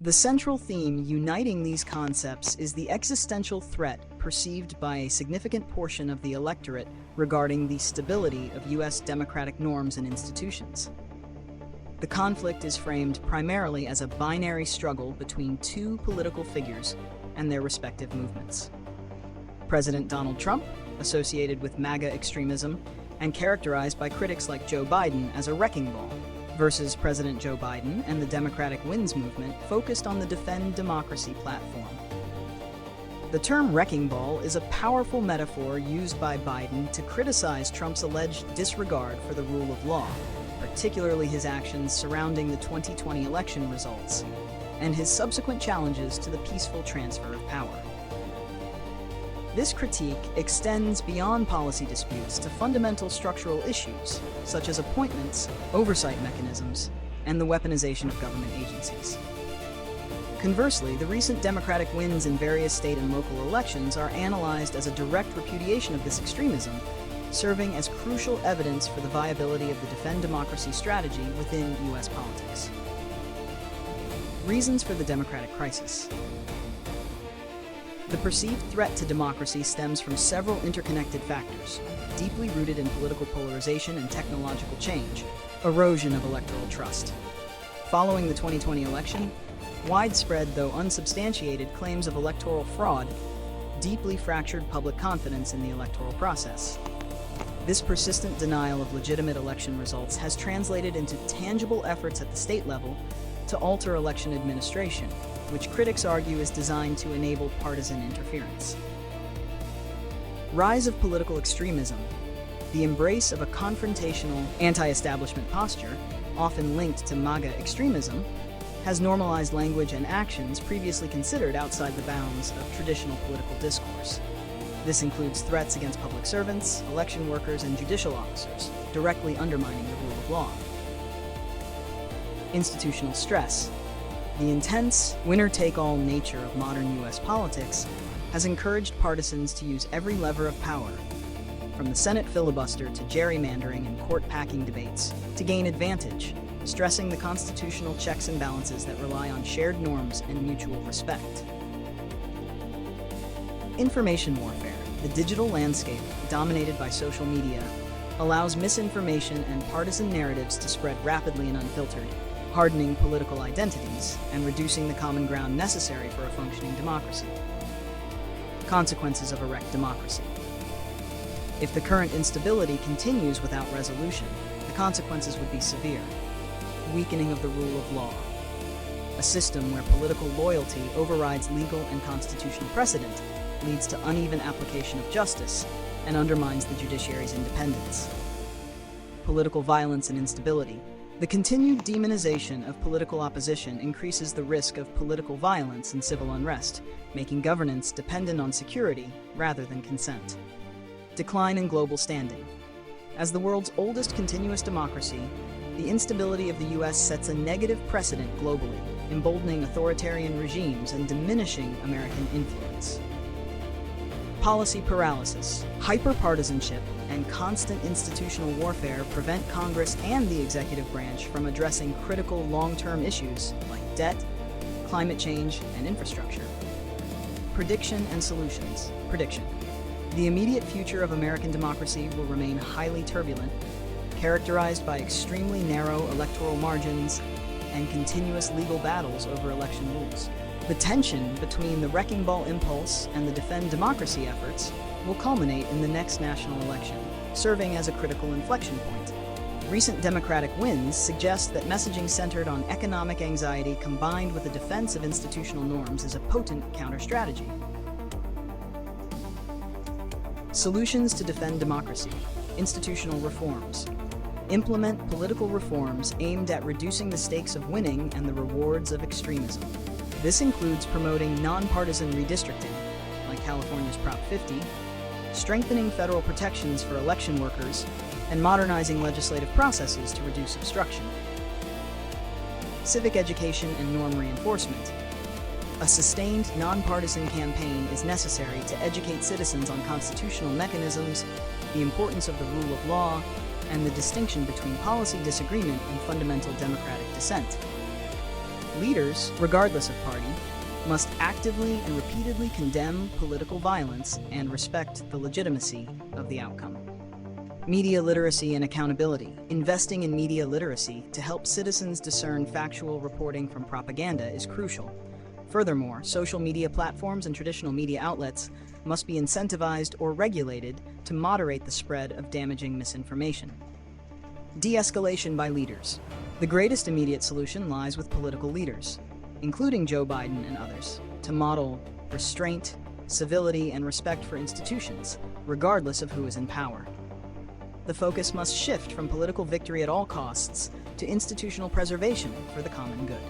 The central theme uniting these concepts is the existential threat perceived by a significant portion of the electorate regarding the stability of U.S. democratic norms and institutions. The conflict is framed primarily as a binary struggle between two political figures and their respective movements. President Donald Trump, associated with MAGA extremism and characterized by critics like Joe Biden as a wrecking ball, versus President Joe Biden and the Democratic Wins movement focused on the Defend Democracy platform. The term wrecking ball is a powerful metaphor used by Biden to criticize Trump's alleged disregard for the rule of law, particularly his actions surrounding the 2020 election results, and his subsequent challenges to the peaceful transfer of power. This critique extends beyond policy disputes to fundamental structural issues, such as appointments, oversight mechanisms, and the weaponization of government agencies. Conversely, the recent Democratic wins in various state and local elections are analyzed as a direct repudiation of this extremism, serving as crucial evidence for the viability of the Defend Democracy strategy within U.S. politics. Reasons for the Democratic crisis. The perceived threat to democracy stems from several interconnected factors, deeply rooted in political polarization and technological change, erosion of electoral trust. Following the 2020 election, widespread though unsubstantiated claims of electoral fraud deeply fractured public confidence in the electoral process. This persistent denial of legitimate election results has translated into tangible efforts at the state level to alter election administration, which critics argue is designed to enable partisan interference. Rise of political extremism. The embrace of a confrontational, anti-establishment posture, often linked to MAGA extremism, has normalized language and actions previously considered outside the bounds of traditional political discourse. This includes threats against public servants, election workers, and judicial officers, directly undermining the rule of law. Institutional stress. The intense, winner-take-all nature of modern U.S. politics has encouraged partisans to use every lever of power, from the Senate filibuster to gerrymandering and court-packing debates, to gain advantage, stressing the constitutional checks and balances that rely on shared norms and mutual respect. Information warfare. The digital landscape, dominated by social media, allows misinformation and partisan narratives to spread rapidly and unfiltered, hardening political identities and reducing the common ground necessary for a functioning democracy. Consequences of a wrecked democracy. If the current instability continues without resolution, the consequences would be severe. Weakening of the rule of law. A system where political loyalty overrides legal and constitutional precedent leads to uneven application of justice and undermines the judiciary's independence. Political violence and instability. The continued demonization of political opposition increases the risk of political violence and civil unrest, making governance dependent on security rather than consent. Decline in global standing. As the world's oldest continuous democracy, the instability of the U.S. sets a negative precedent globally, emboldening authoritarian regimes and diminishing American influence. Policy paralysis. Hyperpartisanship and constant institutional warfare prevent Congress and the executive branch from addressing critical long-term issues like debt, climate change, and infrastructure. Prediction and solutions. Prediction. The immediate future of American democracy will remain highly turbulent, characterized by extremely narrow electoral margins and continuous legal battles over election rules. The tension between the wrecking ball impulse and the Defend Democracy efforts will culminate in the next national election, serving as a critical inflection point. Recent Democratic wins suggest that messaging centered on economic anxiety combined with a defense of institutional norms is a potent counter-strategy. Solutions to defend democracy. Institutional reforms. Implement political reforms aimed at reducing the stakes of winning and the rewards of extremism. This includes promoting nonpartisan redistricting, like California's Prop 50, strengthening federal protections for election workers, and modernizing legislative processes to reduce obstruction. Civic education and norm reinforcement. A sustained, nonpartisan campaign is necessary to educate citizens on constitutional mechanisms, the importance of the rule of law, and the distinction between policy disagreement and fundamental democratic dissent. Leaders, regardless of party, must actively and repeatedly condemn political violence and respect the legitimacy of the outcome. Media literacy and accountability. Investing in media literacy to help citizens discern factual reporting from propaganda is crucial. Furthermore, social media platforms and traditional media outlets must be incentivized or regulated to moderate the spread of damaging misinformation. De-escalation by leaders. The greatest immediate solution lies with political leaders, including Joe Biden and others, to model restraint, civility, and respect for institutions, regardless of who is in power. The focus must shift from political victory at all costs to institutional preservation for the common good.